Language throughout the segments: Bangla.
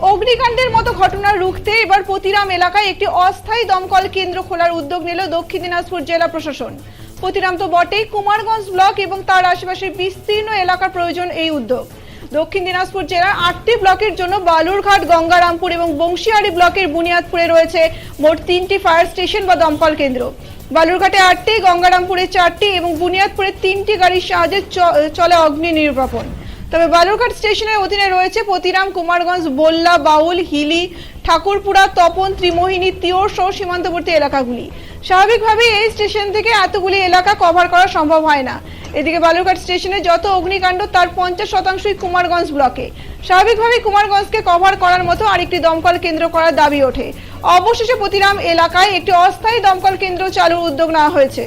অগ্নিকাণ্ডের মতো ঘটনা রুখতে এবার পতিরাম এলাকায় একটি অস্থায়ী দমকল কেন্দ্র খোলার উদ্যোগ নিল দক্ষিণ দিনাজপুর জেলা প্রশাসন। পতিরাম তো বটেই, কুমারগঞ্জ ব্লক এবং তার আশেপাশের বিস্তীর্ণ এলাকার প্রয়োজন এই উদ্যোগ। দক্ষিণ দিনাজপুর জেলার 8টি ব্লকের জন্য বালুরঘাট, গঙ্গারামপুর এবং বংশিয়ারি ব্লকের বুনিয়াদপুরে রয়েছে মোট 3টি ফায়ার স্টেশন বা দমকল কেন্দ্র। বালুরঘাটে 8টি, গঙ্গারামপুরে 4টি এবং বুনিয়াদপুরে 3টি গাড়ির সাহায্যে চলে অগ্নি নির্বাপন। তবে বালুরঘাট স্টেশনের অধীনে রয়েছে পতিরাম, কুমারগঞ্জ, বল্লা, বাউল, হিলি, ঠাকুরপুরা, তপন, ত্রিমোহিনী, তিওর সহ সীমান্তবর্তী এলাকাগুলি। স্বাভাবিকভাবেই এই স্টেশন থেকে এতগুলি এলাকা কভার করা সম্ভব হয় না। এদিকে বালুরঘাট স্টেশনে যত অগ্নিকাণ্ড তার 50%ই কুমারগঞ্জ ব্লকে। স্বাভাবিকভাবেই কুমারগঞ্জকে কভার করার মতো আরেকটি দমকল কেন্দ্র করার দাবি ওঠে। অবশেষে পতিরাম এলাকায় একটি অস্থায়ী দমকল কেন্দ্র চালুর উদ্যোগ নেওয়া হয়েছে।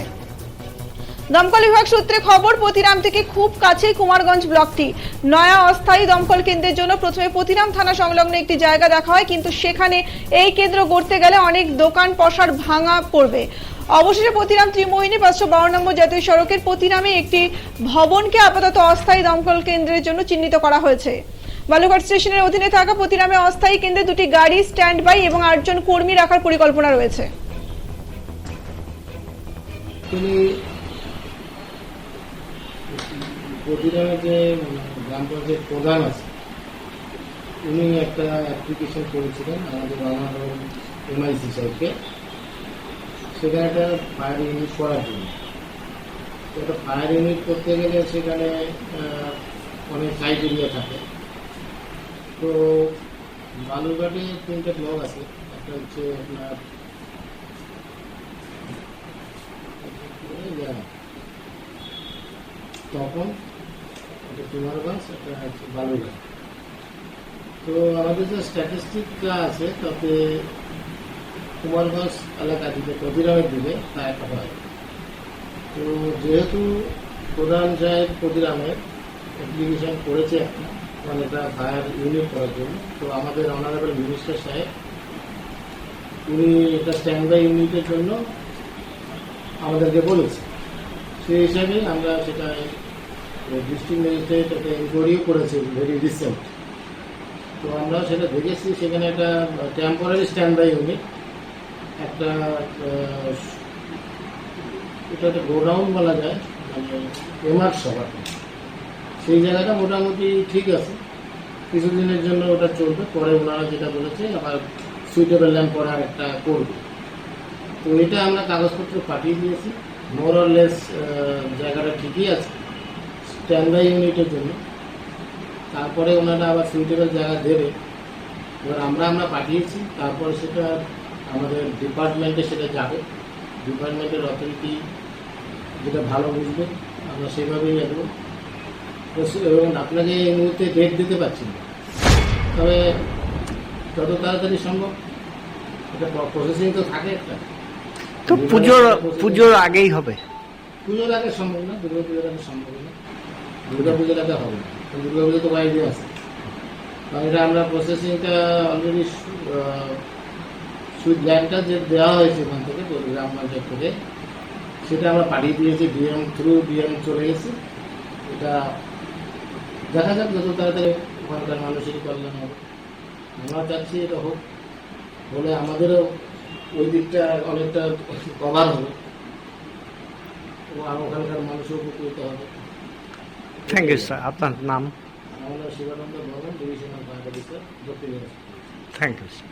দমকল বিভাগ সূত্রে খবর, পতিরাম থেকে খুব কাছেই কুমারগঞ্জ ব্লকটি। নয়া অস্থায়ী দমকল কেন্দ্রের জন্য প্রথমে পতিরাম থানা সংলগ্ন একটি জায়গা দেখা হয়, কিন্তু সেখানে এই কেন্দ্র গড়তে গেলে অনেক দোকান পসার ভাঙা পড়বে। অবশেষে পতিরাম ত্রিমোহিনী 552 নম্বর জাতীয় সড়কের পতিরামে একটি ভবনকে আপাতত অস্থায়ী দমকল কেন্দ্রের জন্য চিহ্নিত করা হয়েছে। বালুরঘাট স্টেশনের অধীনে থাকা পতিরামে অস্থায়ী কেন্দ্রে 2টি গাড়ি স্ট্যান্ড বাই এবং 8 জন কর্মী রাখার পরিকল্পনা রয়েছে। পতিরামের যে গ্রাম পঞ্চায়েত প্রধান আছে, উনি একটা অ্যাপ্লিকেশন করেছিলেন আমাদের এমআইসি সাহেবকে, সেখানে একটা ফায়ার ইউনিট করার জন্য। একটা ফায়ার ইউনিট করতে গেলে সেখানে অনেক সাইড এরিয়া থাকে। তো বালুরঘাটে 3টে ব্লক আছে, একটা হচ্ছে আপনার তখন একটা কুমারগঞ্জ, একটা হচ্ছে বালুরঘাট। তো আমাদের যে স্ট্যাটিস্টিকটা আছে তাতে কুমারগঞ্জ এলাকা দিকে, পতিরামের দিকে তা একটা হয়। তো যেহেতু প্রধান সাহেব পতিরামের অ্যাপ্লিকেশন করেছে একটা, মানে একটা ফায়ার ইউনিট করার জন্য, তো আমাদের অনারেবল মিনিস্টার সাহেব উনি এটা স্ট্যান্ড বাই ইউনিটের জন্য আমাদেরকে বলেছে। সেই হিসাবে আমরা সেটা ডিস্ট্রিক্ট ম্যাজিস্ট্রেট একটা ইনকোয়ারিও করেছে ভেরি রিসেন্ট। তো আমরা সেটা দেখেছি, সেখানে একটা টেম্পোরারি স্ট্যান্ড বাই ইউনিট, একটা এটা একটা গোডাউন বলা যায়, মানে এমআর সভা, সেই জায়গাটা মোটামুটি ঠিক আছে, কিছুদিনের জন্য ওটা চলবে। পরে ওনারা যেটা বলেছে আবার সুইটেবল ল্যাম্প করার একটা করবে। তো এটা আমরা কাগজপত্র পাঠিয়ে দিয়েছি, মোর অর লেস জায়গাটা ঠিকই আছে স্ট্যান্ড বাই ইউনিটের জন্য। তারপরে ওনারা আবার সুইটেবল জায়গা দেবে। এবার আমরা পাঠিয়েছি, তারপরে সেটা আমাদের ডিপার্টমেন্টে সেটা যাবে। ডিপার্টমেন্টের অথরিটি যেটা ভালো বুঝবে আমরা সেভাবেই এগোবো। এবং আপনাকে এই মুহূর্তে ডেট দিতে পারছি না, তবে যত তাড়াতাড়ি সম্ভব এটা প্রসেসিং তো থাকে একটা। তো পুজোর আগেই হবে? পুজোর আগে সম্ভব না, দুর্গা পুজোর আগে সম্ভব না, দুর্গা পুজোর আগে হবে না, দুর্গা পুজো তো বাইরে আছে। কারণ এটা আমরা প্রসেসিংটা অলরেডি সুইট ল্যান্ডটা যে দেওয়া হয়েছে ওখান থেকে গ্রাম পঞ্চায়েত থেকে, সেটা আমরা পাঠিয়ে দিয়েছি, ডিএম চলে গেছে। এটা দেখা যাক যত তাড়াতাড়ি ওখানকার মানুষেরই কল্যাণ হবে। আমরা চাচ্ছি এটা হোক, হলে আমাদেরও ওই দিকটা অনেকটা কভার হবে এবং ওখানকার মানুষও উপকৃত হবে। Thank you sir. আপনার নাম? আমাদের শিবানন্দ ভবন, ডিভিশনাল ফায়ার অফিসার, দক্ষিণ দিনাজপুর। Thank you sir.